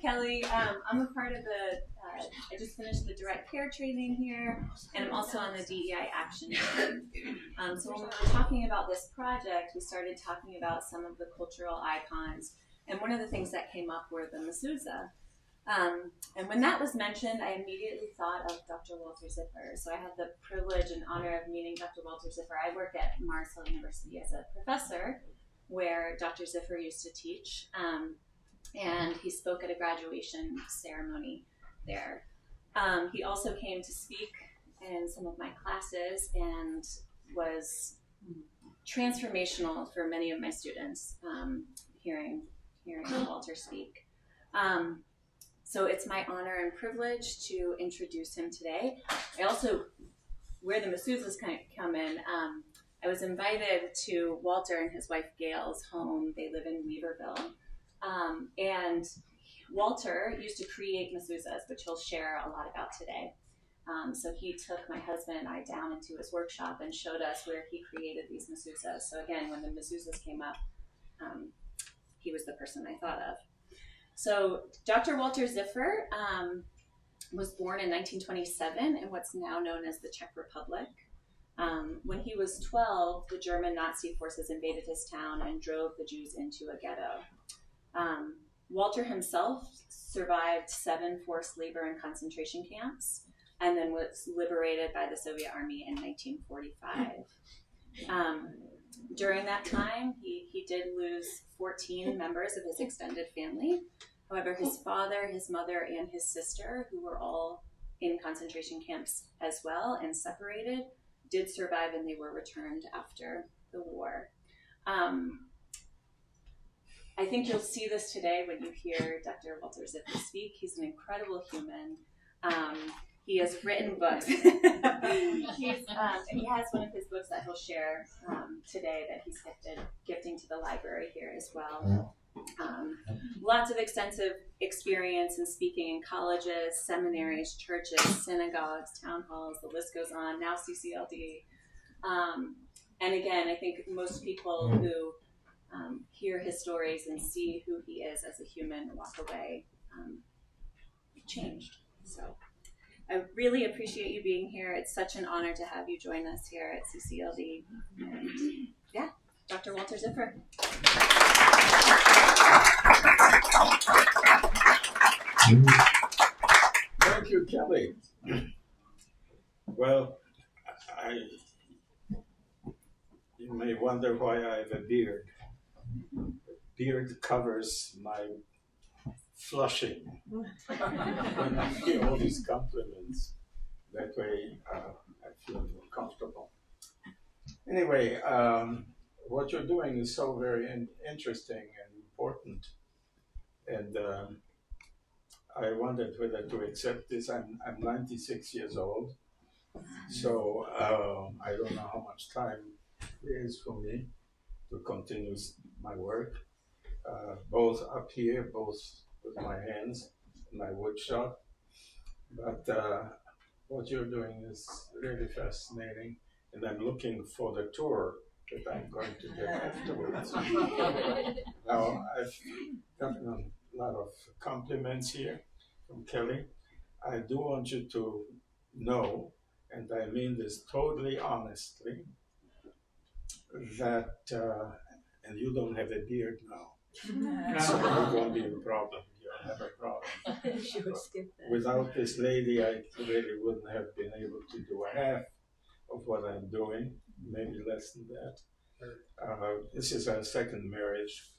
Kelly. I'm a part of the, I just finished the direct care training here, and I'm also on the DEI action team. So when we were talking about this project, we started talking about some of the cultural icons, and one of the things that came up were the mezuzah. And when that was mentioned, I immediately thought of Dr. Walter Ziffer. So I had the privilege and honor of meeting Dr. Walter Ziffer. I work at Mars Hill University as a professor, where Dr. Ziffer used to teach. And he spoke at a graduation ceremony there. He also came to speak in some of my classes and was transformational for many of my students, hearing Walter speak. So it's my honor and privilege to introduce him today. I also, where the mezuzahs come in, I was invited to Walter and his wife Gail's home. They live in Weaverville. And Walter used to create mezuzahs, which he'll share a lot about today. So he took my husband and I down into his workshop and showed us where he created these mezuzahs. So again, when the mezuzahs came up, he was the person I thought of. So Dr. Walter Ziffer was born in 1927 in what's now known as the Czech Republic. When he was 12, the German Nazi forces invaded his town and drove the Jews into a ghetto. Walter himself survived 7 forced labor and concentration camps and then was liberated by the Soviet Army in 1945. During that time, he did lose 14 members of his extended family. However, his father, his mother, and his sister, who were all in concentration camps as well and separated, did survive, and they were returned after the war. I think you'll see this today when you hear Dr. Walter Ziffer speak. He's an incredible human. He has written books. And he has one of his books that he'll share today that he's gifting to the library here as well. Lots of extensive experience in speaking in colleges, seminaries, churches, synagogues, town halls, the list goes on, now CCLD. And again, I think most people who hear his stories and see who he is as a human walk away changed. So I really appreciate you being here. It's such an honor to have you join us here at CCLD. And yeah, Dr. Walter Ziffer. Thank you, Kelly. Well, you may wonder why I have a beard. Beard covers my flushing when I hear all these compliments. That way I feel more comfortable. Anyway, what you're doing is so very interesting and important. And I wondered whether to accept this. I'm 96 years old, so I don't know how much time there is for me to continue my work, both up here, both with my hands in my wood shop. But what you're doing is really fascinating, and I'm looking for the tour that I'm going to get afterwards. Now, I've gotten a lot of compliments here from Kelly. I do want you to know, and I mean this totally honestly, that, and you don't have a beard now, so it won't be a problem. You'll have a problem. Without this lady, I really wouldn't have been able to do half of what I'm doing, maybe less than that. This is our second marriage.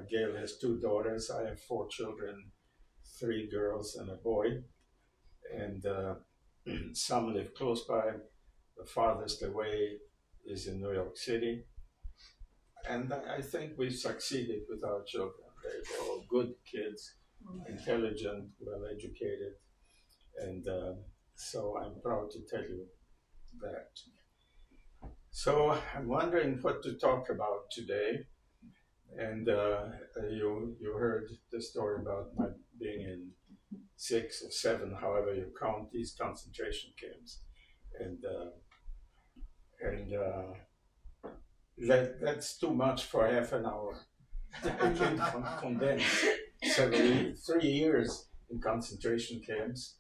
Gail has 2 daughters. I have 4 children, 3 girls and a boy. And some live close by. The farthest away is in New York City. And I think we've succeeded with our children. They're all good kids, intelligent, well-educated. And so I'm proud to tell you that. So I'm wondering what to talk about today. And you heard the story about my being in 6 or 7, however you count these concentration camps. And that's too much for half an hour. I can condense 3 years in concentration camps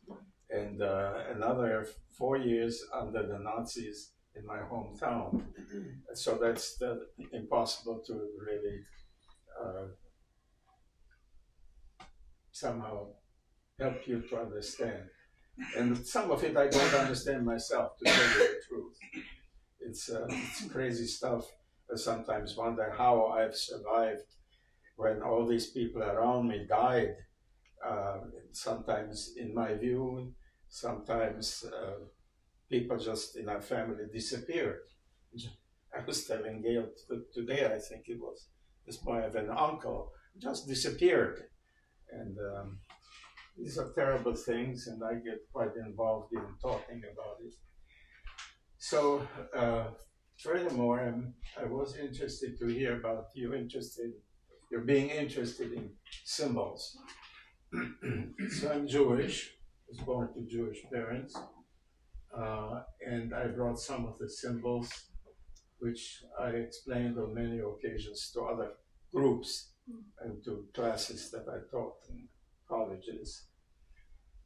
and another 4 years under the Nazis in my hometown. So that's impossible to really somehow help you to understand. And some of it I don't understand myself, to tell you the truth. It's crazy stuff. I sometimes wonder how I've survived when all these people around me died. Sometimes, in my view, sometimes people just in our family disappeared. I was telling Gail today, I think it was, this boy of an uncle just disappeared. And these are terrible things, and I get quite involved in talking about it. So, furthermore, I was interested to hear about you're being interested in symbols. So I'm Jewish, was born to Jewish parents, and I brought some of the symbols, which I explained on many occasions to other groups and to classes that I taught in colleges.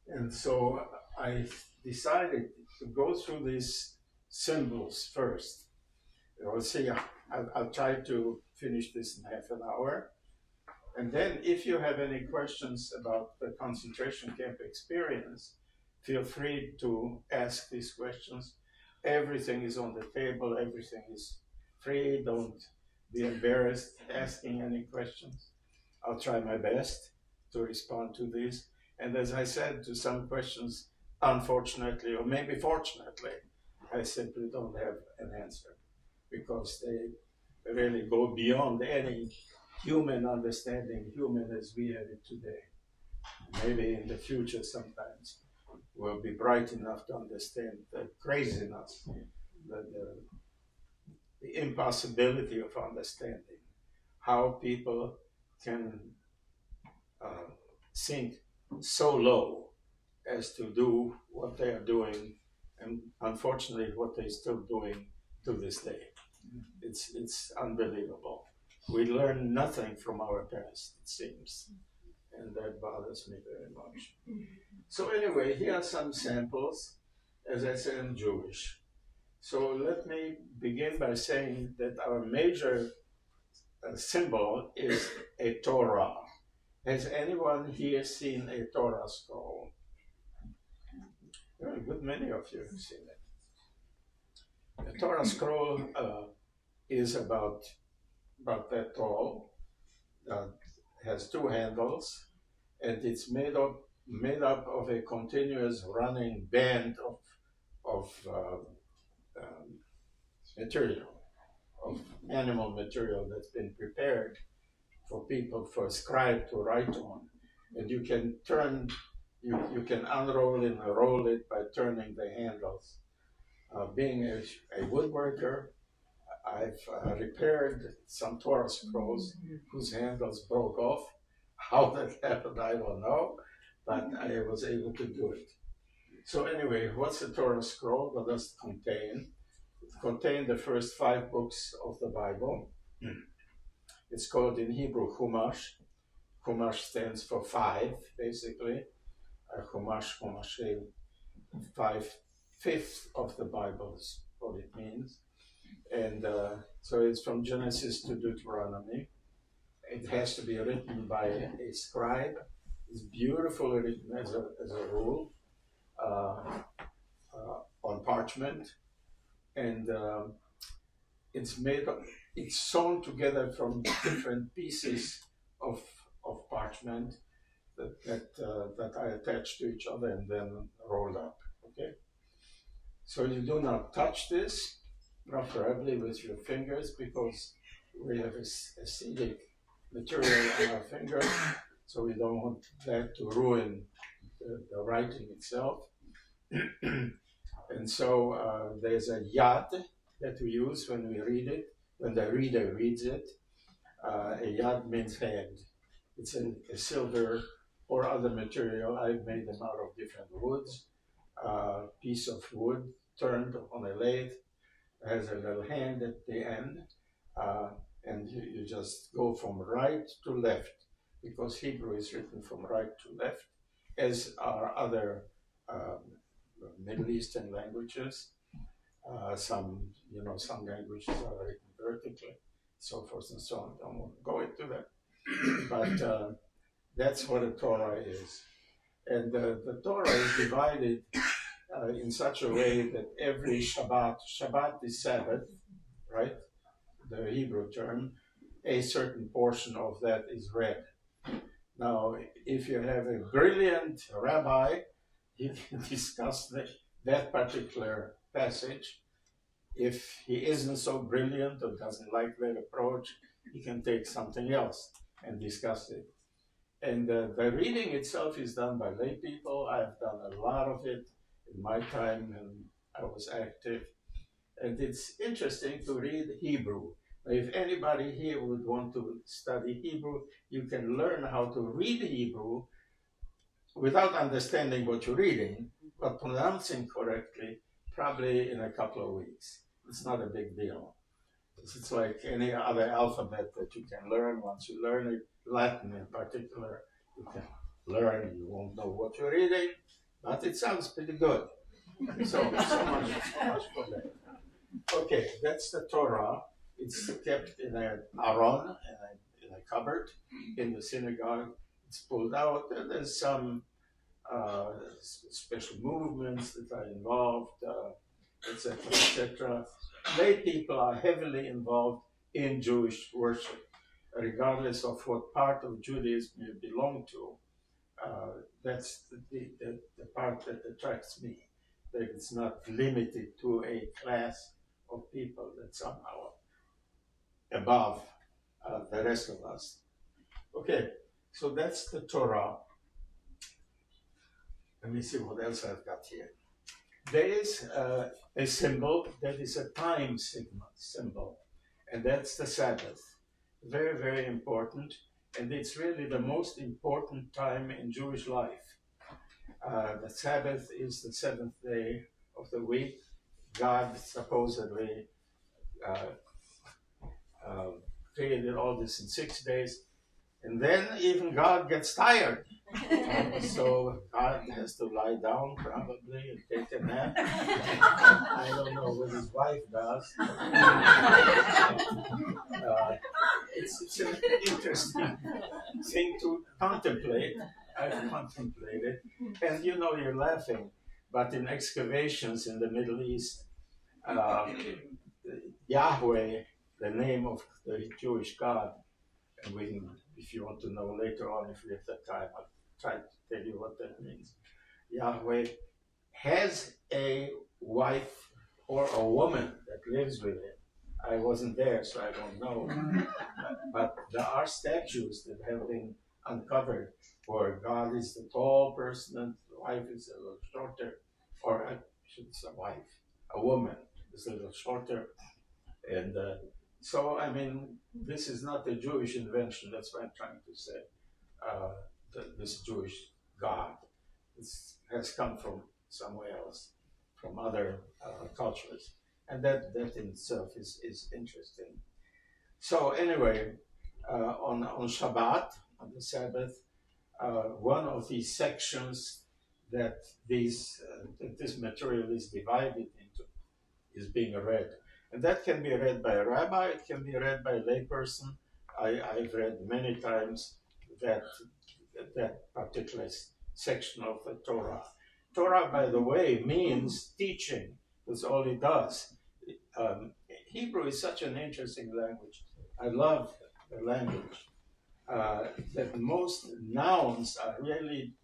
And so I decided to go through these symbols first. I'll see, I'll try to finish this in half an hour. And then if you have any questions about the concentration camp experience, feel free to ask these questions. Everything is on the table, everything is free. Don't be embarrassed asking any questions. I'll try my best to respond to these. And as I said, to some questions, unfortunately, or maybe fortunately, I simply don't have an answer, because they really go beyond any human understanding, human as we have it today. Maybe in the future sometimes we'll be bright enough to understand the craziness, the impossibility of understanding how people can sink so low as to do what they are doing, and unfortunately what they're still doing to this day. It's unbelievable. We learn nothing from our past, it seems, and that bothers me very much. So anyway, here are some samples. As I said, I'm Jewish. So let me begin by saying that our major symbol is a Torah. Has anyone here seen a Torah scroll? A good many of you have seen it. A Torah scroll is about that tall, has two handles, and it's made up of a continuous running band of material, of animal material that's been prepared for people, for a scribe to write on. And you can you can unroll and roll it by turning the handles. Being a woodworker, I've repaired some Torah scrolls whose handles broke off. How that happened, I don't know, but I was able to do it. So anyway, what's a Torah scroll? What does it contain? It contains the first 5 books of the Bible. It's called in Hebrew Chumash. Chumash stands for 5, basically. Chumash, 5/5 of the Bible is what it means. And so it's from Genesis to Deuteronomy. It has to be written by a scribe. It's beautifully written as a rule on parchment, and it's sewn together from different pieces of parchment that I attach to each other and then rolled up. Okay, so you do not touch this, preferably with your fingers, because we have acidic material on our fingers, so we don't want that to ruin the writing itself. And so there's a yad that we use when we read it, when the reader reads it. A yad means hand. It's a silver or other material. I've made them out of different woods. Piece of wood turned on a lathe, has a little hand at the end, and you just go from right to left, because Hebrew is written from right to left, as are other Middle Eastern languages. Some languages are written vertically, so forth and so on. I don't want to go into that, but that's what a Torah is. And the Torah is divided in such a way that every Shabbat is Sabbath, right? The Hebrew term, a certain portion of that is read. Now, if you have a brilliant rabbi, he can discuss that particular passage. If he isn't so brilliant or doesn't like that approach, he can take something else and discuss it. And the reading itself is done by lay people. I've done a lot of it in my time when I was active. And it's interesting to read Hebrew. If anybody here would want to study Hebrew, you can learn how to read Hebrew without understanding what you're reading, but pronouncing correctly, probably in a couple of weeks. It's not a big deal. It's like any other alphabet that you can learn. Once you learn it, Latin in particular, you can learn. You won't know what you're reading, but it sounds pretty good. So much for that. Okay, that's the Torah. It's kept in an aron, in a cupboard in the synagogue. It's pulled out. And there's some special movements that are involved, etc., etc. Lay people are heavily involved in Jewish worship, regardless of what part of Judaism you belong to. That's the part that attracts me, that it's not limited to a class of people that's somehow above the rest of us. Okay, so that's the Torah. Let me see what else I've got here. There is a symbol that is a time symbol, and that's the Sabbath. Very, very important, and it's really the most important time in Jewish life. The Sabbath is the seventh day of the week. God supposedly created all this in 6 days, and then even God gets tired. So God has to lie down probably and take a nap. I don't know what his wife does. It's an interesting thing to contemplate. I've contemplated. And you're laughing, but in excavations in the Middle East, Yahweh, the name of the Jewish God, and we can, if you want to know later on, if we have the time, I'll try to tell you what that means. Yahweh has a wife or a woman that lives with him. I wasn't there, so I don't know. But there are statues that have been uncovered where God is the tall person and the wife is a little shorter, or I should say a woman is a little shorter. And so, this is not a Jewish invention. That's what I'm trying to say. This Jewish God has come from somewhere else, from other cultures. And that in itself is interesting. So anyway, on Shabbat, on the Sabbath, one of these sections that this material is divided into is being read. And that can be read by a rabbi, it can be read by a layperson. I've read many times that particular section of the Torah. Torah, by the way, means teaching. That's all it does. Hebrew is such an interesting language. I love the language. That most nouns are really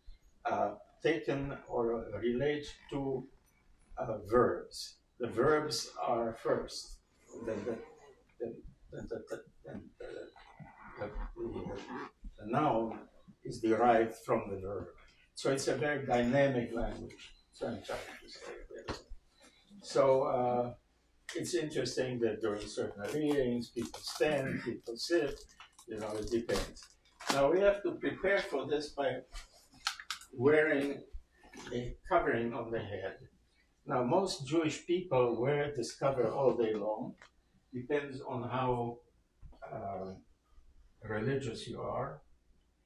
taken or relate to verbs. The verbs are first. Then the noun is derived from the verb. So it's a very dynamic language. So I'm trying to say that. So it's interesting that during certain readings, people stand, people sit, it depends. Now we have to prepare for this by wearing a covering on the head. Now most Jewish people wear this cover all day long. Depends on how religious you are.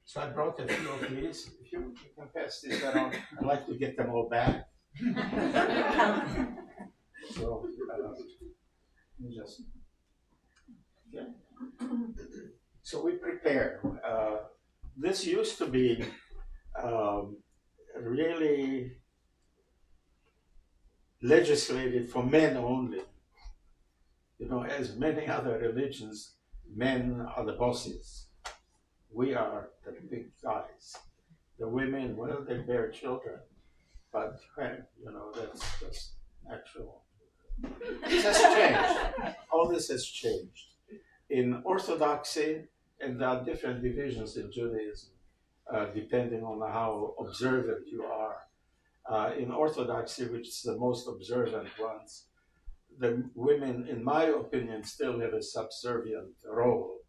So I brought a few of these. If you can pass this around, I'd like to get them all back. So, just, okay. So we prepare. This used to be really legislated for men only. You know, as many other religions, men are the bosses. We are the big guys. The women, well, they bear children, but you know, that's just natural. This has changed. All this has changed. In Orthodoxy, and there are different divisions in Judaism, depending on how observant you are. In Orthodoxy, which is the most observant ones, the women, in my opinion, still have a subservient role.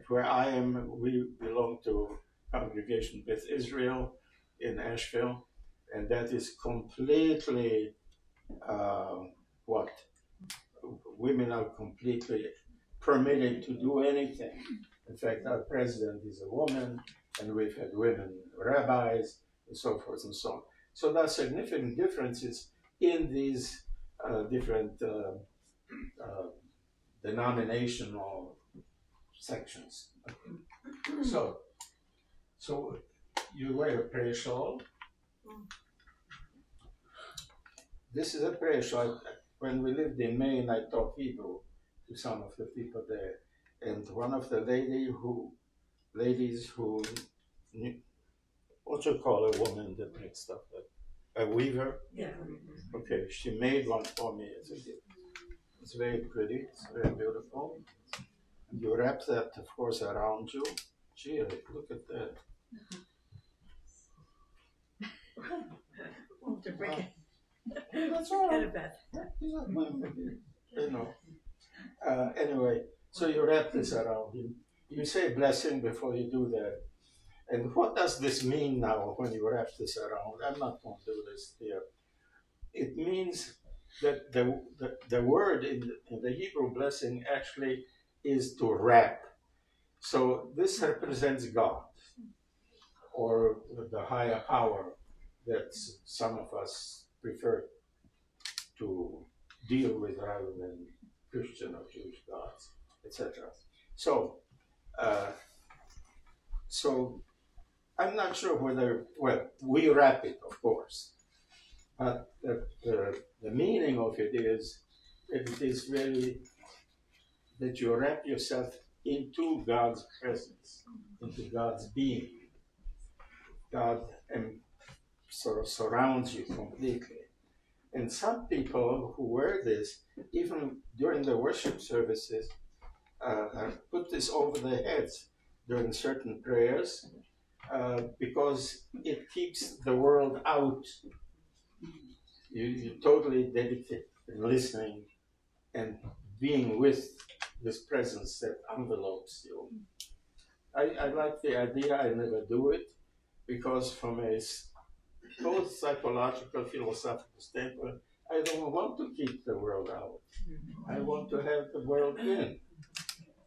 Where I am, we belong to Congregation Beth Israel in Asheville, and that is completely what? Women are completely permitted to do anything. In fact, our president is a woman, and we've had women rabbis, and so forth and so on. So there are significant differences in these different denominational sections. So you wear a prayer shawl. This is a prayer shawl. When we lived in Maine, I taught Hebrew to some of the people there, and one of the ladies who, what you call a woman that makes stuff like a weaver? Yeah. Okay, she made one for me as a gift. It's very pretty, it's very beautiful. You wrap that, of course, around you. Gee, look at that. To break it. That's all right. Annabeth. You know. Anyway, so you wrap this around him. You say blessing before you do that. And what does this mean now when you wrap this around? I'm not going to do this here. It means that the word in the Hebrew blessing actually is to wrap. So this represents God, or the higher power that some of us prefer to deal with rather than Christian or Jewish gods, etc. So I'm not sure whether, well, we wrap it, of course, but the meaning of it is really that you wrap yourself into God's presence, into God's being. God sort of surrounds you completely. And some people who wear this, even during the worship services, put this over their heads during certain prayers because it keeps the world out. You totally dedicate listening and being with this presence that envelopes you. I like the idea. I never do it because from a both psychological, philosophical standpoint, I don't want to keep the world out. I want to have the world in.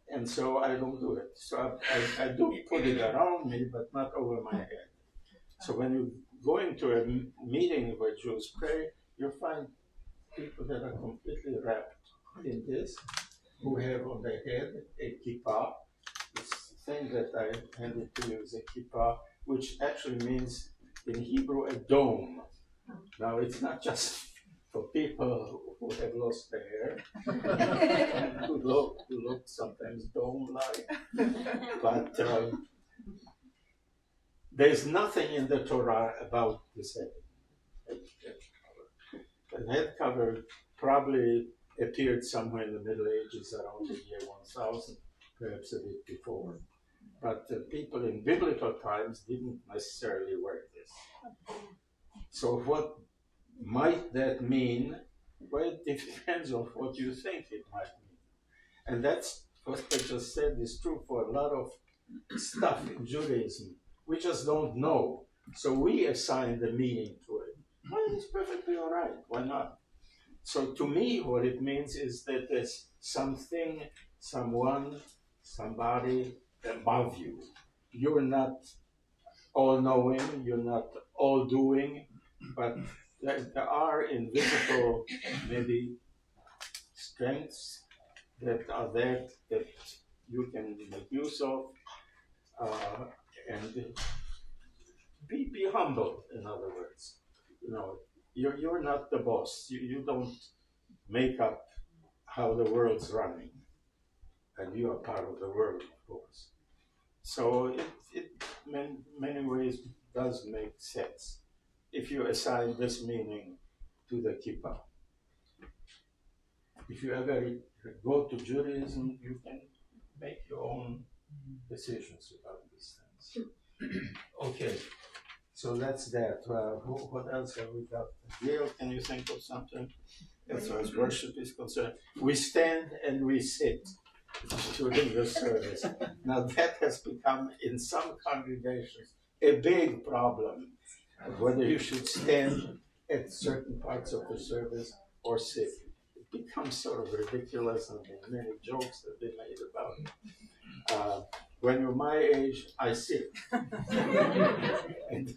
And so I don't do it. So I do put it around me, but not over my head. So when you go into a meeting where Jews pray, you'll find people that are completely wrapped in this, who have on their head a kippah. This thing that I handed to you is a kippah, which actually means in Hebrew a dome. Now it's not just for people who have lost their hair, who look sometimes dome-like, but there's nothing in the Torah about this head cover. The head cover probably appeared somewhere in the Middle Ages around the year 1000, perhaps a bit before. But people in biblical times didn't necessarily wear this. So what might that mean? Well, it depends on what you think it might mean. And that's what I just said is true for a lot of stuff in Judaism. We just don't know. So we assign the meaning to it. Well, it's perfectly all right. Why not? So to me, what it means is that there's something someone, somebody above you. You're not all-knowing, you're not all-doing, but there are invisible, maybe, strengths that are there that you can make use of, and be humble, in other words. You're not the boss. You don't make up how the world's running, and you are part of the world, of course. So it in many ways does make sense if you assign this meaning to the kippah. If you ever go to Judaism, you can make your own decisions about these things. Okay, so that's that. What else have we got? Gail, can you think of something as far as worship is concerned? We stand and we sit during the service. Now that has become, in some congregations, a big problem, whether you should stand at certain parts of the service or sit. It becomes sort of ridiculous, and there are many jokes that have been made about it. When you're my age, I sit. And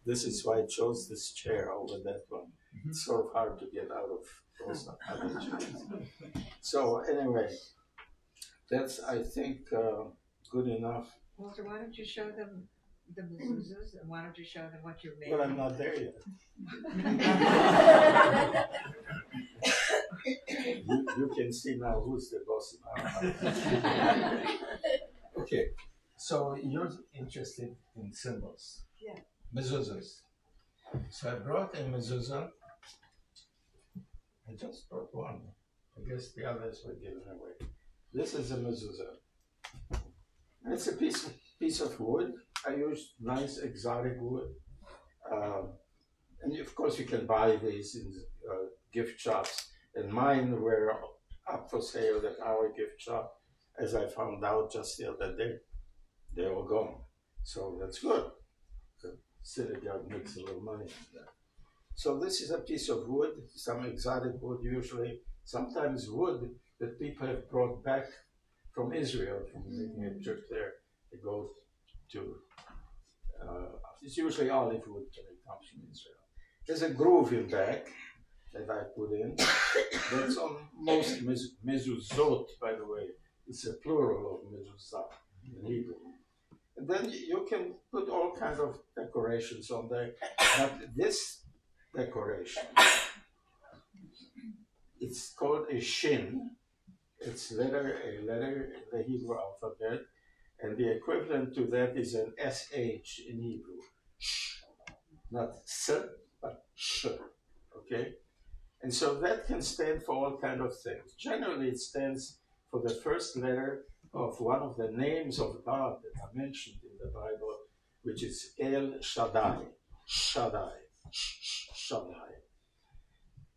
this is why I chose this chair over that one. It's sort of hard to get out of those other chairs. So anyway, that's, I think, good enough. Walter, why don't you show them the mezuzahs, and why don't you show them what you're making? Well, I'm not there yet. you can see now who's the boss now. Okay, so you're interested in symbols. Yeah. Mezuzahs. So I brought a mezuzah. I just brought one. I guess the others were given away. This is a mezuzah. It's a piece of wood. I used nice exotic wood. And of course you can buy these in gift shops. And mine were up for sale at our gift shop, as I found out just the other day. They were gone. So that's good. The synagogue makes a little money on that. So this is a piece of wood, some exotic wood usually, sometimes wood that people have brought back from Israel, from making a trip there. They go to, it's usually olive wood when it comes from Israel. There's a groove in back that I put in. That's on most mezuzot, by the way. It's a plural of mezuzah in Hebrew. And then you can put all kinds of decorations on there. But this decoration, it's called a shin. It's a letter in the Hebrew alphabet. And the equivalent to that is an SH in Hebrew. Sh. Not S, but Sh. Okay? And so that can stand for all kinds of things. Generally, it stands for the first letter of one of the names of God that are mentioned in the Bible, which is El Shaddai. Shaddai. Shaddai.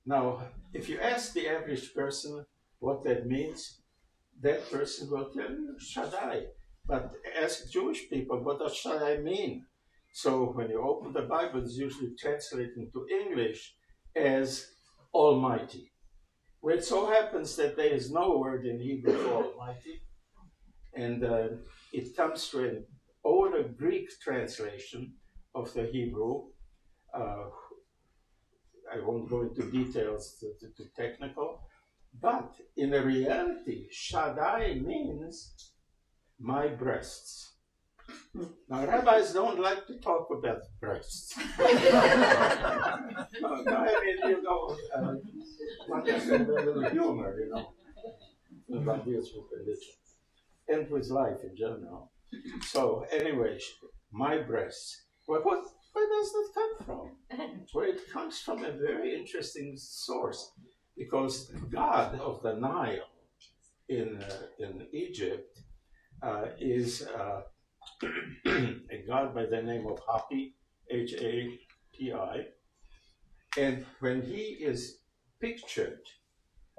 Now, if you ask the average person what that means, that person will tell you Shaddai. But ask Jewish people, what does Shaddai mean? So when you open the Bible, it's usually translated into English as Almighty. Well, it so happens that there is no word in Hebrew for Almighty, and it comes from an older Greek translation of the Hebrew. I won't go into details too technical, but in reality, Shaddai means my breasts. Now, rabbis don't like to talk about breasts. No, I mean, one has to have a little humor, about this with religion and with life in general. So, anyway, my breasts. Well, where does that come from? Well, it comes from a very interesting source, because the god of the Nile in Egypt is a god by the name of Hapi, Hapi, and when he is pictured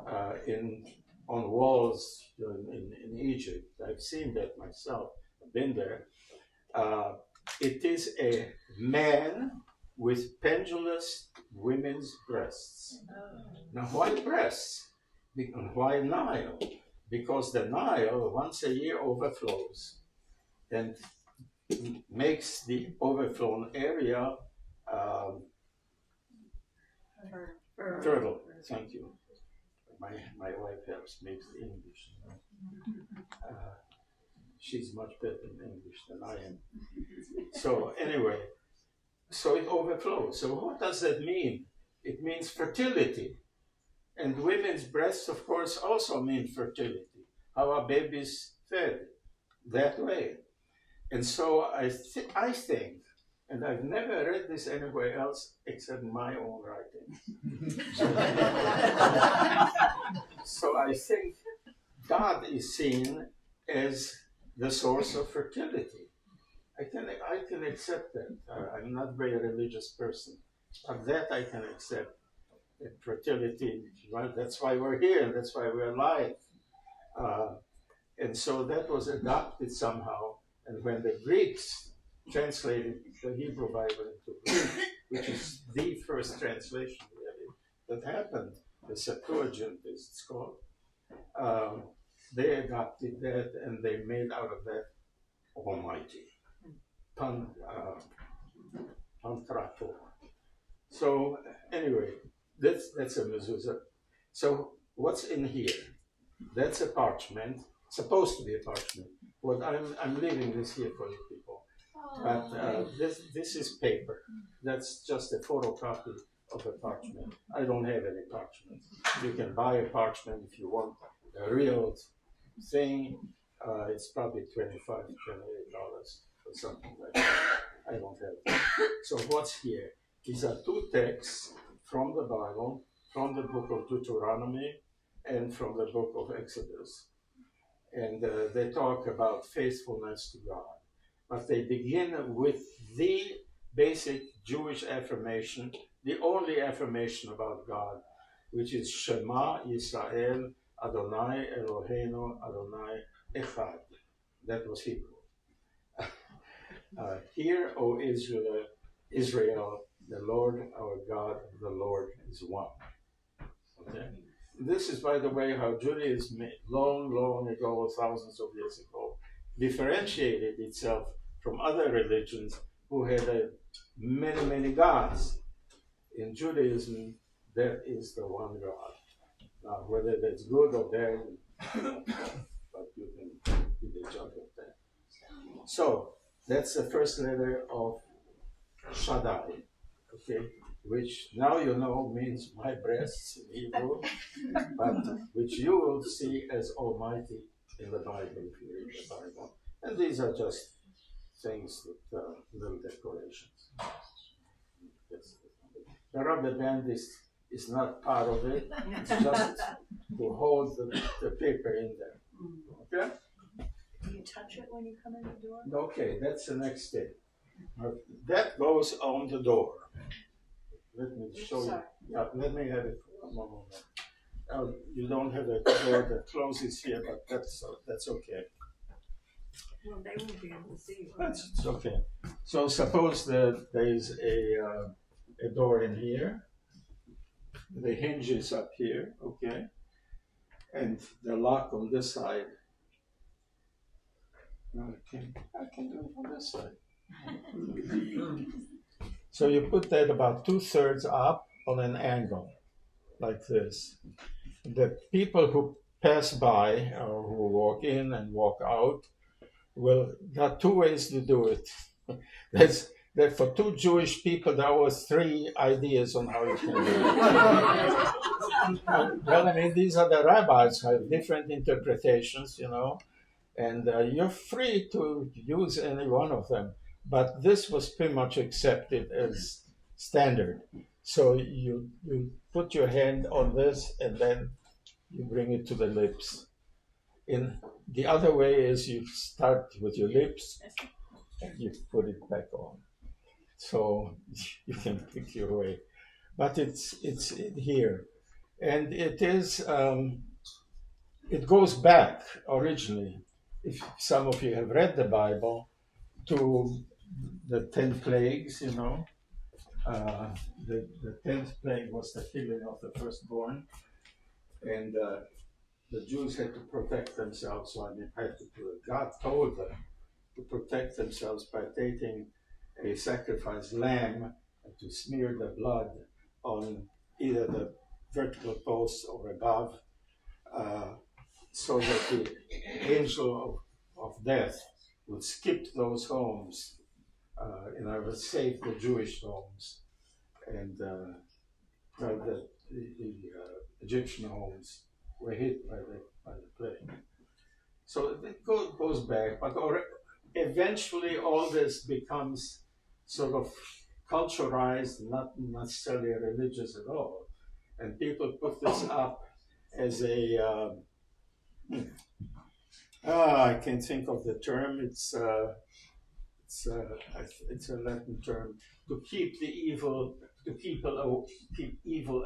on walls in Egypt, I've seen that myself, I've been there, it is a man with pendulous women's breasts. Now, why breasts? And why Nile? because the Nile once a year overflows and makes the overflown area fertile. Thank you. My wife helps me with English. She's much better in English than I am. So anyway, so it overflows. So what does that mean? It means fertility. And women's breasts, of course, also mean fertility. How are babies fed? That way. And so I think, and I've never read this anywhere else except my own writing. So I think God is seen as the source of fertility. I can accept that. I'm not a very religious person, but that I can accept. That fertility, right? That's why we're here, and that's why we're alive. And so that was adopted somehow. And when the Greeks translated the Hebrew Bible into Greek, which is the first translation really that happened, the Septuagint as it's called, they adopted that and they made out of that Almighty. Pantrato. So anyway, that's a mezuzah. So what's in here? That's a parchment, supposed to be a parchment. What I'm leaving this here for you people. But this is paper. That's just a photocopy of a parchment. I don't have any parchment. You can buy a parchment if you want a real thing. It's probably $25, $28 or something like that. I don't have it. So what's here? These are two texts from the Bible, from the book of Deuteronomy and from the book of Exodus. And they talk about faithfulness to God. But they begin with the basic Jewish affirmation, the only affirmation about God, which is Shema Yisrael Adonai Eloheinu Adonai Echad. That was Hebrew. Hear, O Israel, the Lord our God, the Lord is one. Okay? This is, by the way, how Judaism, long ago, thousands of years ago, differentiated itself from other religions who had many gods. In Judaism, there is the one God. Now, whether that's good or bad, but you can be the judge of that. So, that's the first letter of Shaddai, okay, which now you know means my breasts in Hebrew, but which you will see as Almighty in the Bible if you read the Bible. And these are just things that little decorations. The rubber band is not part of it, it's just to hold the paper in there. Okay? Do you touch it when you come in the door? Okay, that's the next step. That goes on the door. Let me show you. Yeah, let me have it for one moment. You don't have a door that closes here, but that's okay. Well, they won't be able to see you. It's okay. So suppose that there is a door in here. The hinge is up here, okay, and the lock on this side. No, I can do it on this side. So you put that about 2/3 up on an angle, like this. The people who pass by or who walk in and walk out got two ways to do it. That for two Jewish people, there was 3 ideas on how you can do it. Well, I mean, these are the rabbis who have different interpretations, you know, and you're free to use any one of them. But this was pretty much accepted as standard. So you put your hand on this and then you bring it to the lips. In the other way is you start with your lips and you put it back on. So you can pick your way. But it's here. And it is, it goes back originally, if some of you have read the Bible, to the 10 plagues, you know. The 10th plague was the killing of the firstborn. And the Jews had to protect themselves. So I mean, had to do it. God told them to protect themselves by taking a sacrificed lamb and to smear the blood on either the vertical posts or above, so that the angel of death would skip those homes, and I would save the Jewish homes, and the Egyptian homes were hit by the plague. So it goes back, but eventually all this becomes sort of culturalized, not necessarily religious at all. And people put this up as a, I can't think of the term, it's a Latin term, to keep evil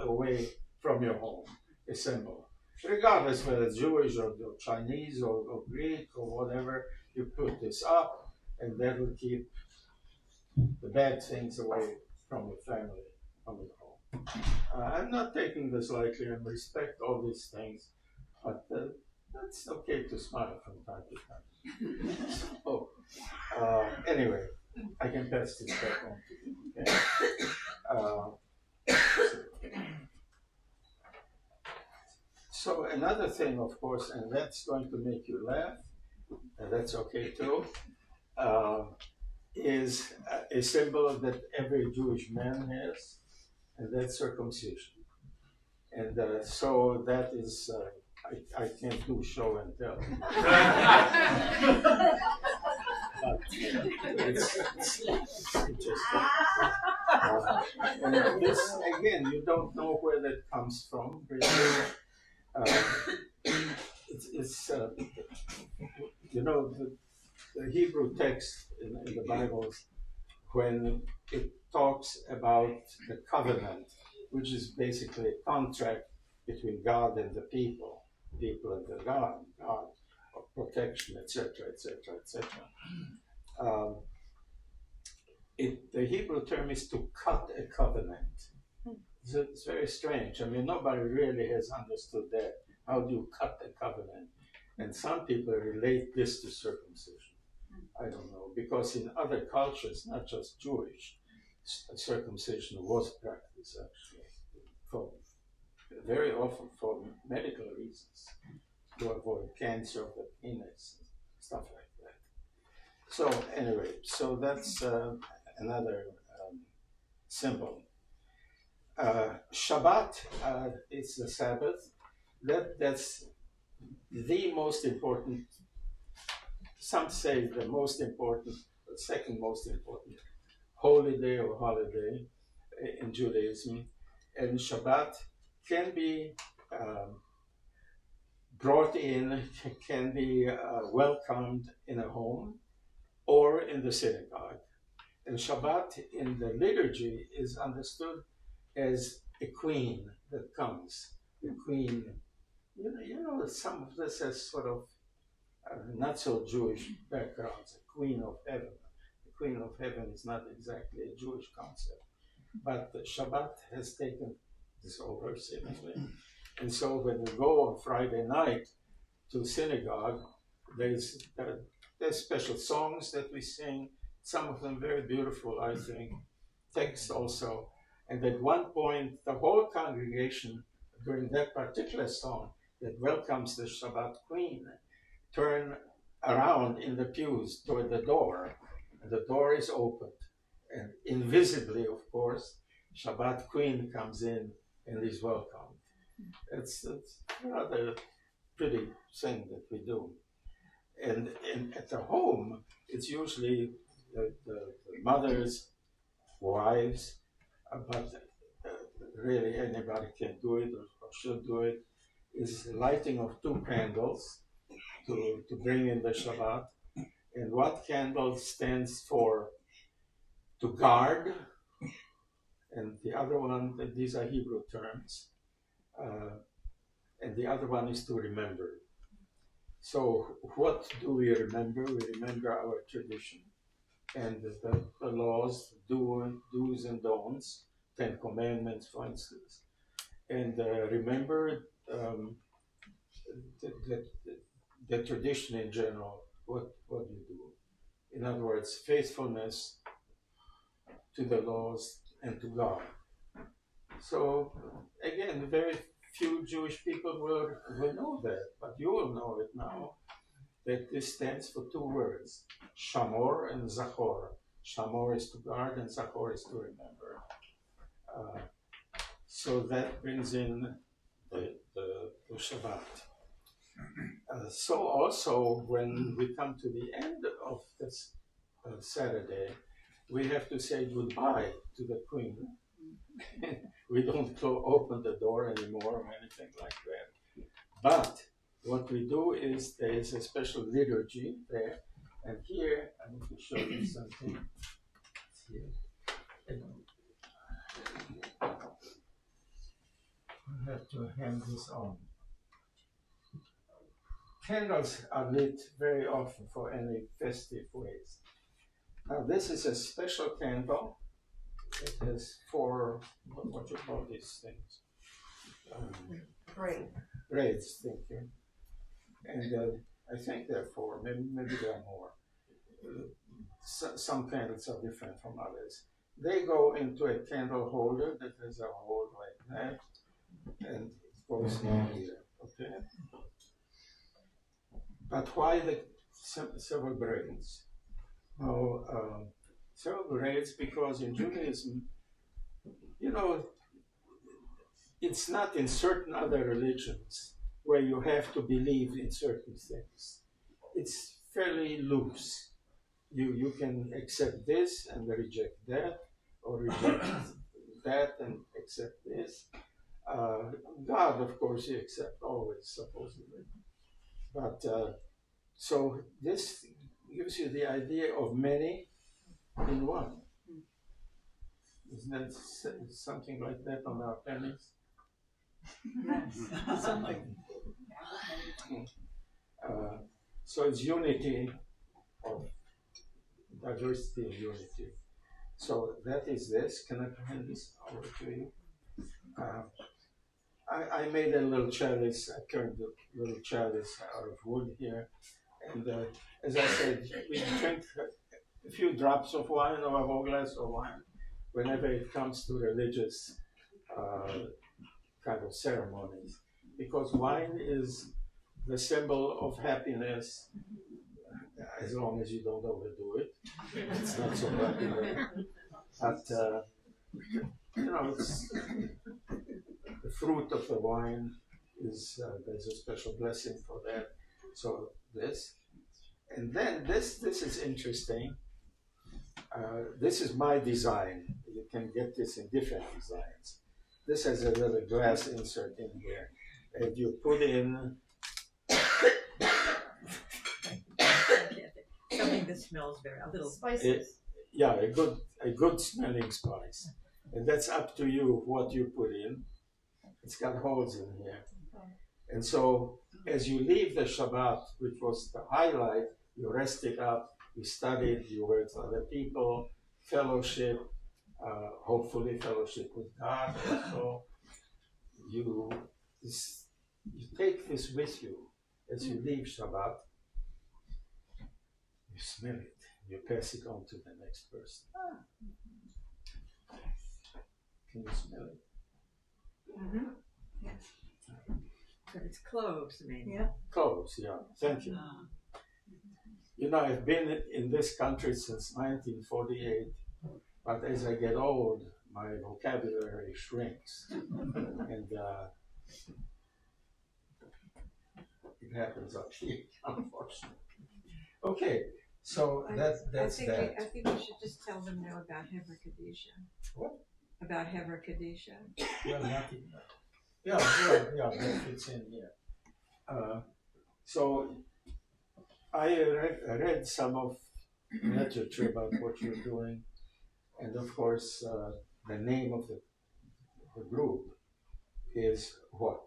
away from your home, a symbol. Regardless whether it's Jewish or Chinese or Greek or whatever, you put this up, and that will keep the bad things away from your family, from your home. I'm not taking this lightly and respect all these things, but it's okay to smile from time to time. So, anyway, I can pass this back on to you. Okay? So another thing, of course, and that's going to make you laugh, and that's okay too, is a symbol that every Jewish man has, and that's circumcision. And so that is, I can't do show and tell. But it's interesting. And this, again, you don't know where that comes from. Really. It's you know, the Hebrew text in the Bible, when it talks about the covenant, which is basically a contract between God and the people and the God of protection, etc., etc., etc. The Hebrew term is to cut a covenant. So it's very strange. I mean, nobody really has understood that. How do you cut a covenant? And some people relate this to circumcision. I don't know, because in other cultures, not just Jewish, circumcision was practiced actually, very often for medical reasons, to avoid cancer of the penis, stuff like that. So anyway, so that's another symbol. Shabbat is the Sabbath. That's the most important. Some say the most important, the second most important holy day or holiday in Judaism. And Shabbat can be brought in, can be welcomed in a home or in the synagogue. And Shabbat in the liturgy is understood as a queen that comes. The queen, you know, some of this has sort of not so Jewish backgrounds. The Queen of Heaven. The Queen of Heaven is not exactly a Jewish concept, but Shabbat has taken this over seemingly. And so when we go on Friday night to synagogue, there's special songs that we sing. Some of them very beautiful, I think. Text also. And at one point, the whole congregation, during that particular song that welcomes the Shabbat Queen, turn around in the pews toward the door, and the door is opened. And invisibly, of course, Shabbat Queen comes in and is welcomed. It's rather pretty thing that we do. And at the home, it's usually the mothers, wives, but really anybody can do it or should do it, is the lighting of 2 candles to bring in the Shabbat. And one candle stands for to guard, and the other one, these are Hebrew terms, and the other one is to remember. So what do we remember? We remember our tradition and the laws, do's and don'ts, 10 Commandments, for instance. And remember the tradition in general, what do you do? In other words, faithfulness to the laws and to God. So again, very few Jewish people will know that, but you will know it now, that this stands for two words, Shamor and Zachor. Shamor is to guard and Zachor is to remember. So that brings in the Shabbat. So also when we come to the end of this Saturday, we have to say goodbye to the Queen. We don't open the door anymore or anything like that. But what we do is there is a special liturgy there. And here, I need to show you something. Here. I have to hand this on. Candles are lit very often for any festive ways. Now this is a special candle. It has four, what you call these things? Braids, thank you. And I think there are four, maybe there are more. Some candles are different from others. They go into a candle holder that has a hole like that, and it goes in here, okay? But why the several braids? Oh, several braids because in Judaism, you know, it's not in certain other religions where you have to believe in certain things. It's fairly loose. You can accept this and reject that, or reject that and accept this. God, of course, you accept always, supposedly. But so this gives you the idea of many in one. Isn't that something like that on our pennies? Yes, something. So it's unity of diversity and unity. So that is this. Can I hand this over to you? I made a little chalice. I turned a little chalice out of wood here. And as I said, we drink a few drops of wine or a whole glass of wine whenever it comes to religious kind of ceremonies. Because wine is the symbol of happiness, as long as you don't overdo it. It's not so popular. But, you know, it's the fruit of the wine is, there's a special blessing for that. So this. And then this is interesting. This is my design. You can get this in different designs. This has a little glass insert in here. And you put in Something that smells a little Spices. a good smelling spice. And that's up to you what you put in. It's got holes in here. And so as you leave the Shabbat, which was the highlight, you rested up, you studied, you were with other people, fellowship, hopefully fellowship with God also. You take this with you as you leave Shabbat. You smell it, you pass it on to the next person. Can you smell it? Mm-hmm. Yes. But it's cloves, maybe. Yeah. Cloves, yeah, thank you. You know, I've been in this country since 1948, but as I get old, my vocabulary shrinks. And it happens up here, unfortunately. Okay, so that's that. I think we should just tell them now about Hever Kadisha. What? About Hever Kadisha. Well, nothing. Yeah, that fits in here. So I read some of literature about what you're doing, and of course, the name of the group is what?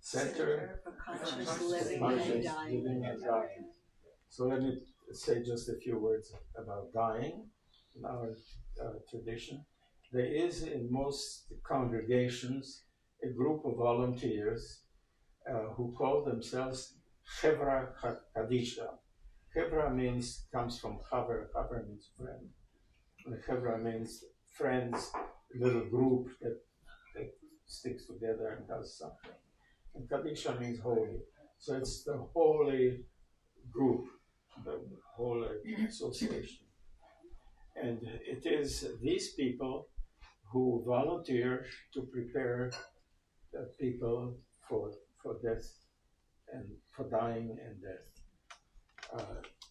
Center for Conscious for Living Conscious and Dying. Living and Dying. So let me say just a few words about dying in our tradition. There is in most congregations a group of volunteers who call themselves Chevra Kadisha. Chevra comes from Chaver. Chaver means friend. And Chevra means friends, little group that sticks together and does something. And Kadisha means holy. So it's the holy group, the holy association. And it is these people who volunteer to prepare the people for death and for dying and death.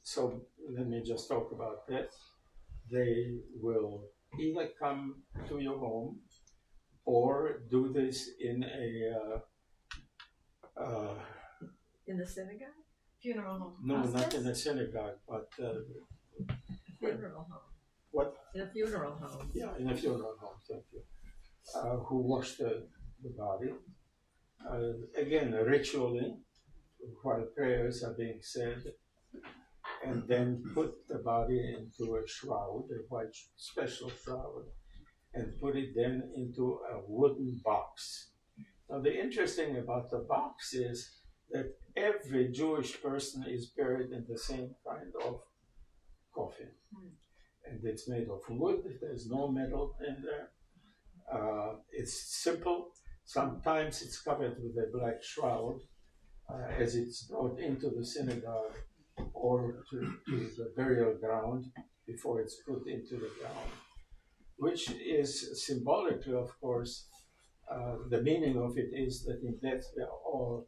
So let me just talk about death. They will either come to your home or do this in In the synagogue? Funeral home. no, not in a synagogue, but Funeral home. what? In a funeral home. Yeah, in a funeral home. Thank you. Who wash the body again ritually while prayers are being said, and then put the body into a shroud, a white special shroud, and put it then into a wooden box. Now the interesting thing about the box is that every Jewish person is buried in the same kind of coffin. And it's made of wood, there's no metal in there. It's simple. Sometimes it's covered with a black shroud as it's brought into the synagogue or to the burial ground before it's put into the ground, which is symbolically, of course, the meaning of it is that in death we are all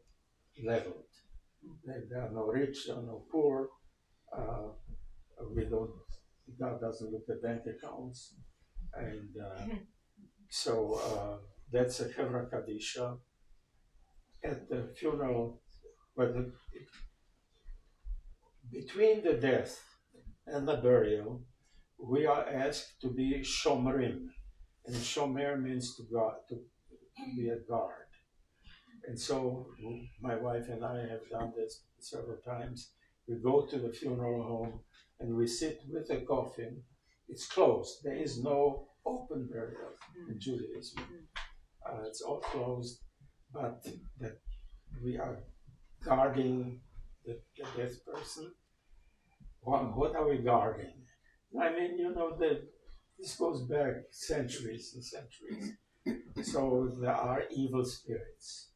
leveled. There are no rich, there are no poor. God doesn't look at bank accounts. And so that's a Chevra Kadisha. At the funeral, between the death and the burial, we are asked to be shomrim. And shomer means to be a guard. And so my wife and I have done this several times. We go to the funeral home and we sit with the coffin. It's closed. There is no open burial in Judaism. It's all closed, but that we are guarding the dead person. What are we guarding? I mean, this goes back centuries and centuries. So there are evil spirits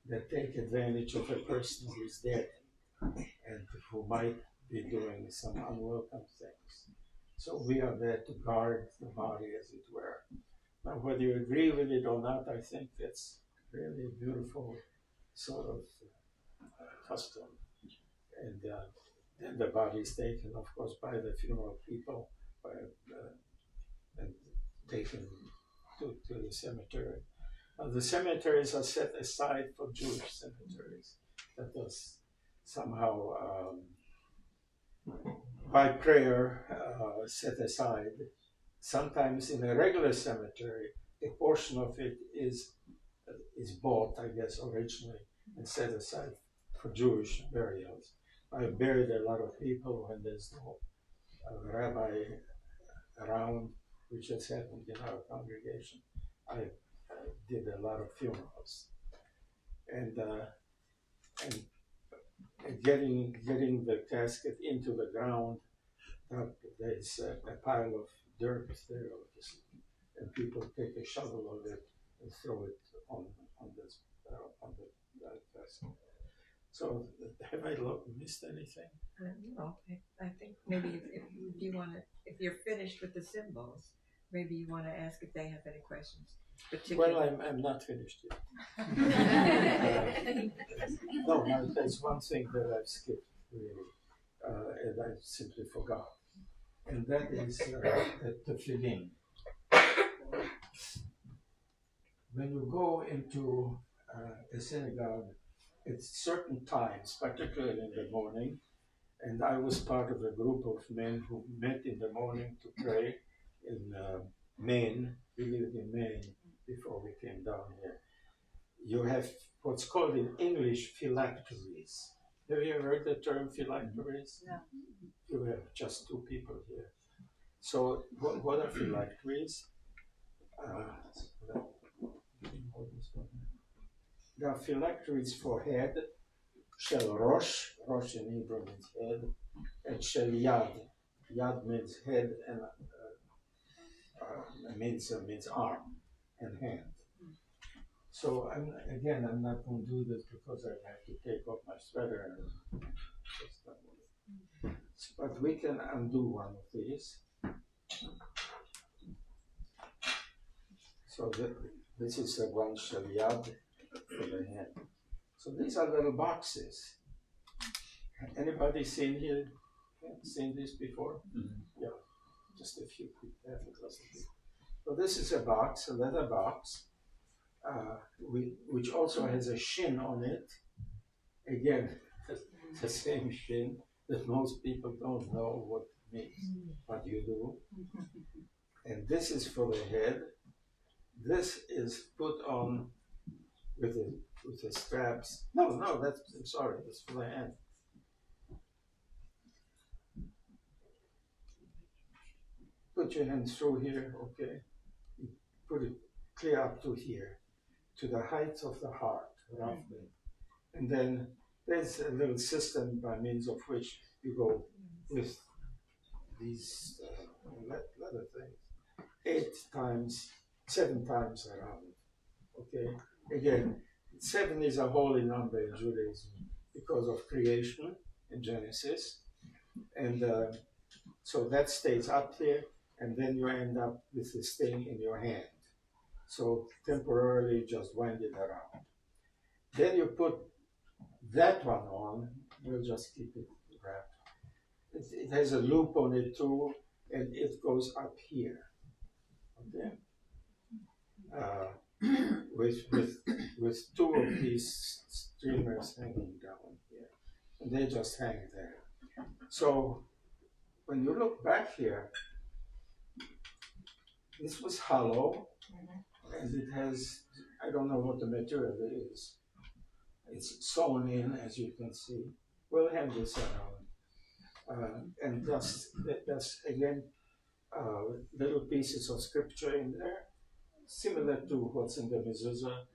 that take advantage of a person who is dead and who might be doing some unwelcome things. So we are there to guard the body, as it were. Now, whether you agree with it or not, I think that's really a beautiful sort of custom. And then the body is taken, of course, by the funeral people and taken to the cemetery. The cemeteries are set aside for Jewish cemeteries. That was somehow, by prayer, set aside. Sometimes in a regular cemetery, a portion of it is bought, I guess, originally, and set aside for Jewish burials. I've buried a lot of people when there's no rabbi around, which has happened in our congregation. I did a lot of funerals, and getting the casket into the ground. There's a pile of dirt there, obviously, and people take a shovel of it and throw it on the casket. So have I missed anything? No, I think maybe if you want to, if you're finished with the symbols, maybe you want to ask if they have any questions. Well, I'm not finished yet. No, there's one thing that I've skipped, really, and I simply forgot. And that is the tefillin. When you go into a synagogue at certain times, particularly in the morning, and I was part of a group of men who met in the morning to pray in Maine. We lived in Maine before we came down here. You have what's called in English phylacteries. Have you ever heard the term phylacteries? No. You have just two people here. So what are phylacteries? there are phylacteries for head, shel rosh, rosh in Hebrew means head, and shel yad. Yad means head and means arm and hand. So I'm not going to do this because I have to take off my sweater. But we can undo one of these. So this is the one shel yad for the hand. So these are little boxes. Anybody seen this before? Mm-hmm. Yeah, just a few people. So this is a box, a leather box, which also has a shin on it. Again, the same shin that most people don't know what it means, but you do. And this is for the head. This is put on with the straps. No, I'm sorry, that's for the hand. Put your hand through here, okay? Put it clear up to here, to the height of the heart, roughly. And then there's a little system by means of which you go with these leather things, 7 times around, okay? Again, 7 is a holy number in Judaism because of creation in Genesis. And so that stays up there, and then you end up with this thing in your hand. So temporarily just wind it around. Then you put that one on, we'll just keep it wrapped. It has a loop on it too, and it goes up here, okay? With 2 of these streamers hanging down here, and they just hang there. So when you look back here, this was hollow, and it has, I don't know what the material is. It's sewn in, as you can see. We'll hand this around. And that's again, little pieces of scripture in there, similar to what's in the mezuzah.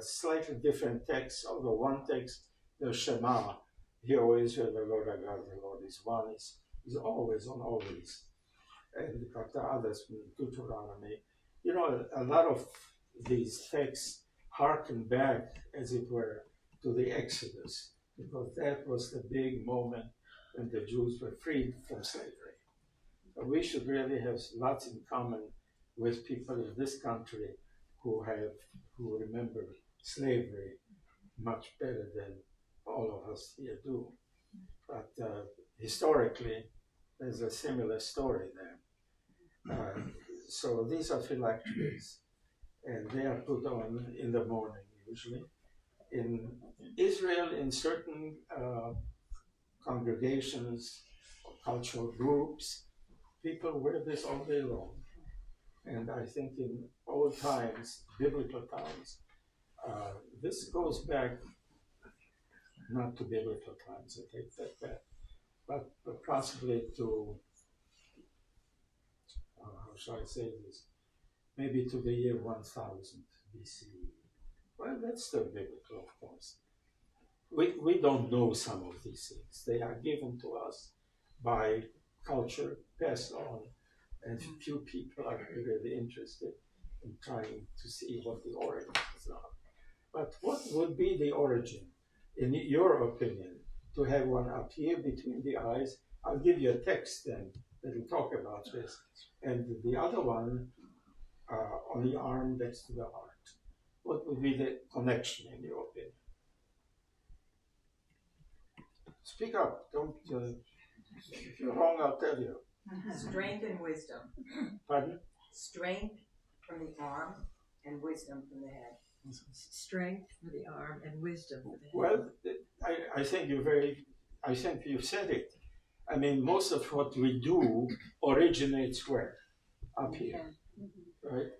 Slightly different texts, although one text, the Shema, Hear, O Israel, the Lord our God, the Lord is one, is always on always. And the others, Deuteronomy. You know, a lot of these texts harken back, as it were, to the Exodus, because that was the big moment when the Jews were freed from slavery. So we should really have lots in common with people in this country who remember slavery much better than all of us here do. But historically, there's a similar story there. So these are phylacteries, and they are put on in the morning usually. In Israel, in certain congregations or cultural groups, people wear this all day long. And I think in old times, biblical times, this goes back not to biblical times, I take that back, but possibly to, how shall I say this, maybe to the year 1000 BC. Well, that's still biblical, of course. We don't know some of these things. They are given to us by culture, passed on, and few people are really interested in trying to see what the origins are. But what would be the origin, in your opinion, to have one up here between the eyes? I'll give you a text then that will talk about this, and the other one on the arm next to the heart. What would be the connection, in your opinion? Speak up. Don't. If you're wrong, I'll tell you. Strength and wisdom. Pardon? Strength from the arm and wisdom from the head. Strength for the arm and wisdom for the head. Well, I think you said it. I mean, most of what we do originates where? Up here, right?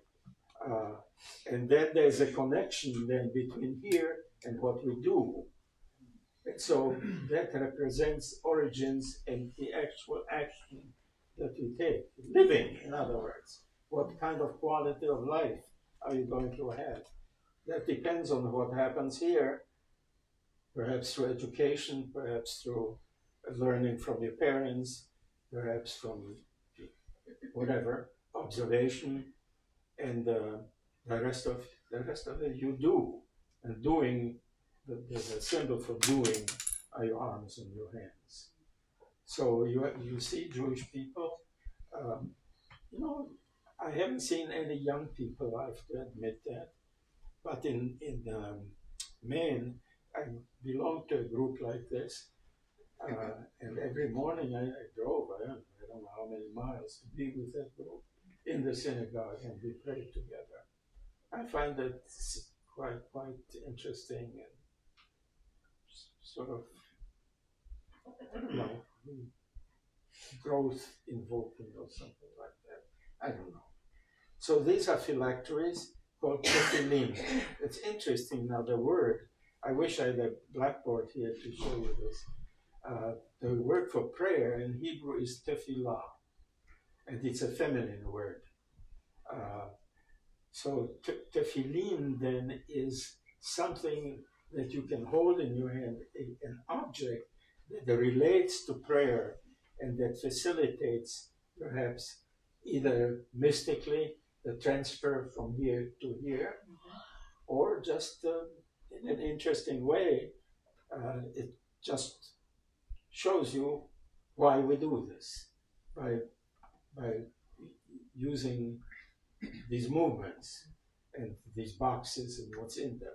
And then there's a connection then between here and what we do. And so that represents origins and the actual action that we take. Living, in other words. What kind of quality of life are you going to have? that depends on what happens here, perhaps through education, perhaps through learning from your parents, perhaps from whatever, observation, and the rest of it you do. And doing, the symbol for doing are your arms and your hands. So you see Jewish people, you know, I haven't seen any young people, I have to admit that. But in Maine, I belong to a group like this. And every morning I drove, I don't know how many miles, to be with that group in the synagogue, and we prayed together. I find that quite interesting and sort of, I don't know, growth invoking or something like that. I don't know. So these are phylacteries called tefillin. It's interesting now, the word, I wish I had a blackboard here to show you this. The word for prayer in Hebrew is tefillah, and it's a feminine word. So tefillin then is something that you can hold in your hand, an object that relates to prayer and that facilitates perhaps either mystically the transfer from here to here, or just in an interesting way, it just shows you why we do this by using these movements and these boxes and what's in them.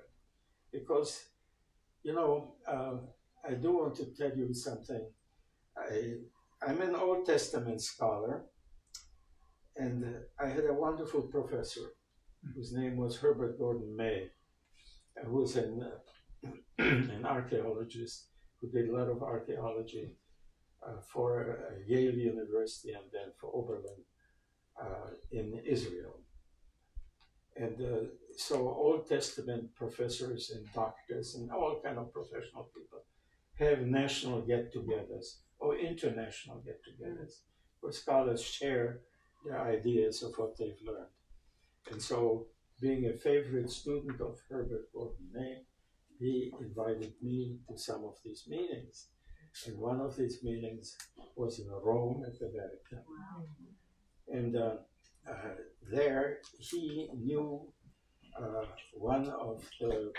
Because, you know, I do want to tell you something. I'm an Old Testament scholar, and I had a wonderful professor whose name was Herbert Gordon May, who was an archaeologist who did a lot of archaeology for Yale University and then for Oberlin in Israel. And so Old Testament professors and doctors and all kind of professional people have national get-togethers or international get-togethers where scholars share their ideas of what they've learned. And so, being a favorite student of Herbert Gordon May, he invited me to some of these meetings. And one of these meetings was in Rome at the Vatican. And there he knew one of the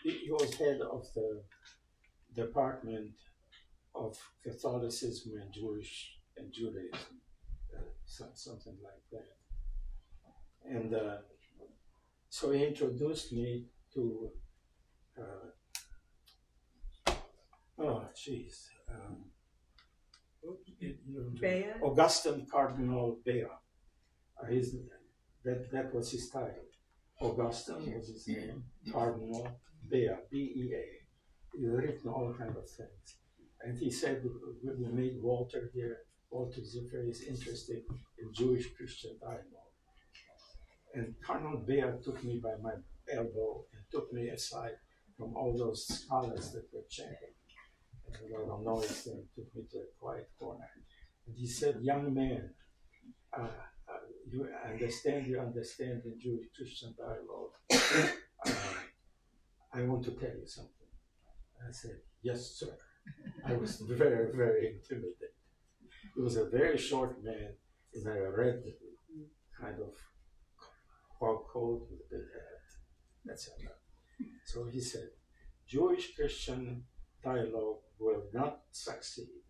he was head of the Department of Catholicism and Judaism, something like that. And so he introduced me to Bea? Augustine Cardinal Bea. That was his title. Augustine was his name. Cardinal Bea, B-E-A. He's written all kinds of things. And he said, we made Walter here. Walter Ziffer is interested in Jewish-Christian dialogue. And Cardinal Bea took me by my elbow and took me aside from all those scholars that were chanting. And a lot of noise and took me to a quiet corner. And he said, young man, you understand in Jewish-Christian dialogue. I want to tell you something. I said, yes, sir. I was very, very intimidated. He was a very short man in a red kind of coat with a big hat, etc. So he said, Jewish-Christian dialogue will not succeed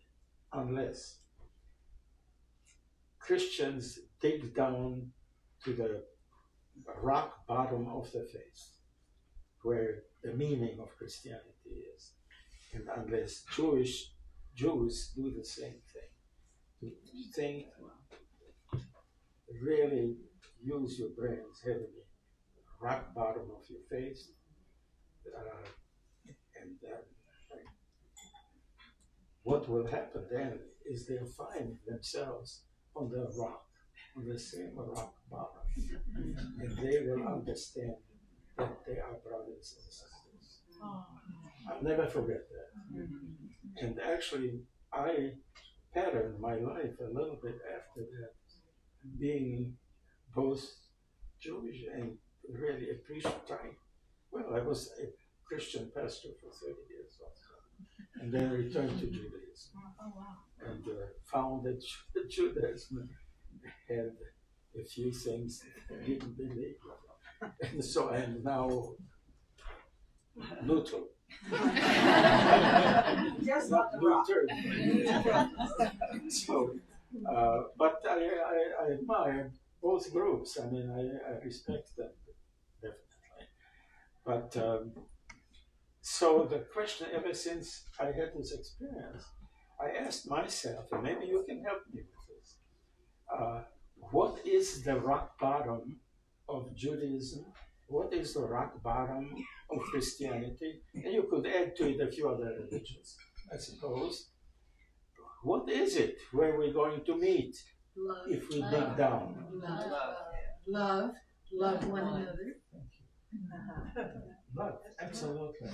unless Christians dig down to the rock bottom of the faith, where the meaning of Christianity is. And unless Jews do the same thing, to think, really use your brains heavily, rock bottom of your faith, and what will happen then is they'll find themselves on the rock, on the same rock bottom, and they will understand that they are brothers and sisters. I'll never forget that. And actually, I patterned my life a little bit after that, being both Jewish and really appreciate. Well, I was a Christian pastor for 30 years also, and then returned to Judaism. Oh wow. And found that Judaism had a few things I didn't believe. And so I'm now neutral. Just Not on the rock. neutral. So, but I admire both groups. I mean, I respect them, definitely. But so the question, ever since I had this experience, I asked myself, and maybe you can help me with this, what is the rock bottom of Judaism? What is the rock bottom of Christianity? And you could add to it a few other religions, I suppose. What is it where we're going to meet Love. if we dig down? Love one another. Love, absolutely.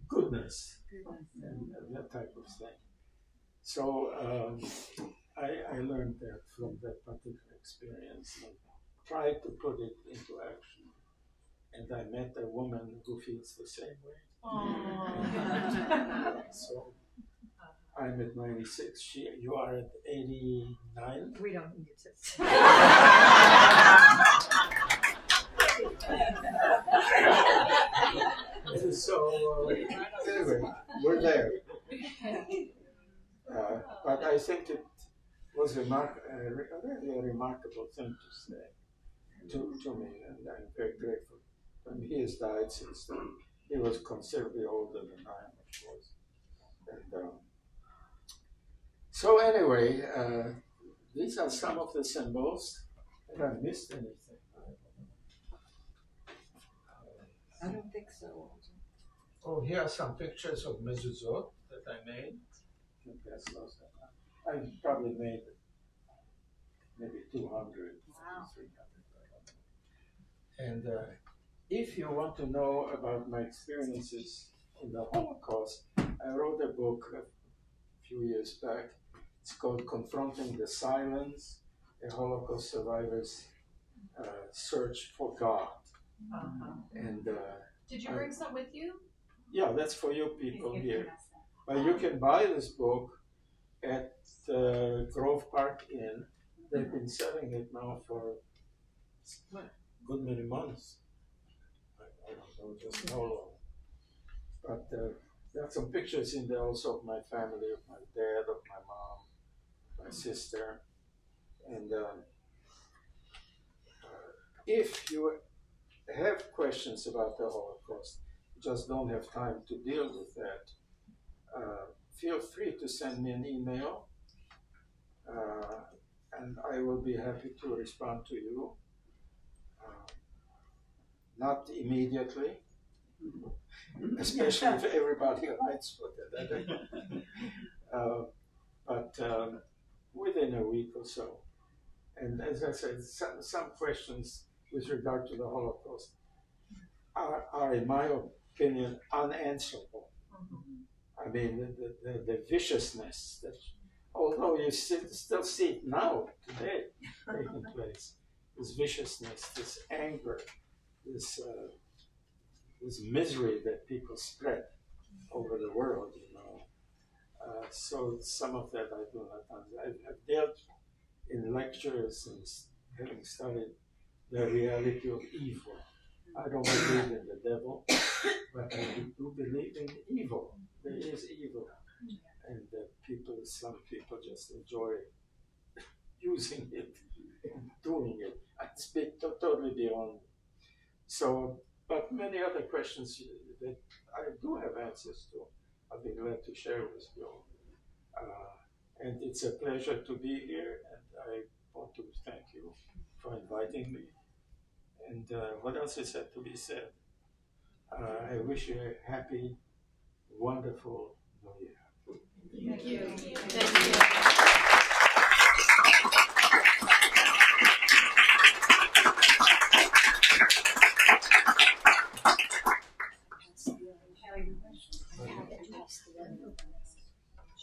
Goodness, and that type of thing. So I learned that from that particular experience and tried to put it into action. And I met a woman who feels the same way. So I'm at 96. You are at 89. We don't need to. So anyway, we're there. But I think it was a really a remarkable thing to say to me, and I'm very grateful. And he has died since then. He was considerably older than I am, of course. And so anyway, these are some of the symbols. Have I missed anything? I don't think so. Oh, here are some pictures of mezuzot that I made. I think that's those. I probably made maybe 200, Wow. 300. And if you want to know about my experiences in the Holocaust, I wrote a book a few years back. It's called Confronting the Silence, a Holocaust survivor's search for God. And Did you bring some with you? yeah, that's for you people here. But you can buy this book at the Grove Park Inn. They've been selling it now for a good many months. I don't know just how long. But there are some pictures in there also of my family, of my dad, of my mom, my sister. And if you have questions about the Holocaust, just don't have time to deal with that, feel free to send me an email, and I will be happy to respond to you. Not immediately, especially if everybody writes for that, but within a week or so. And as I said, some questions with regard to the Holocaust are in my opinion, unanswerable. I mean, the viciousness that, although you still see it now, today, taking place, this viciousness, this anger, this misery that people spread over the world, you know. So some of that I do not understand. I've dealt in lectures and having studied the reality of evil. I don't believe in the devil, but I do believe in evil. There is evil, and some people just enjoy using it and doing it. It's totally beyond. So, but many other questions that I do have answers to, I'll be glad to share with you. And it's a pleasure to be here, and I want to thank you for inviting me. And what else is there to be said? I wish you a happy, wonderful New Year. Thank you. Thank you.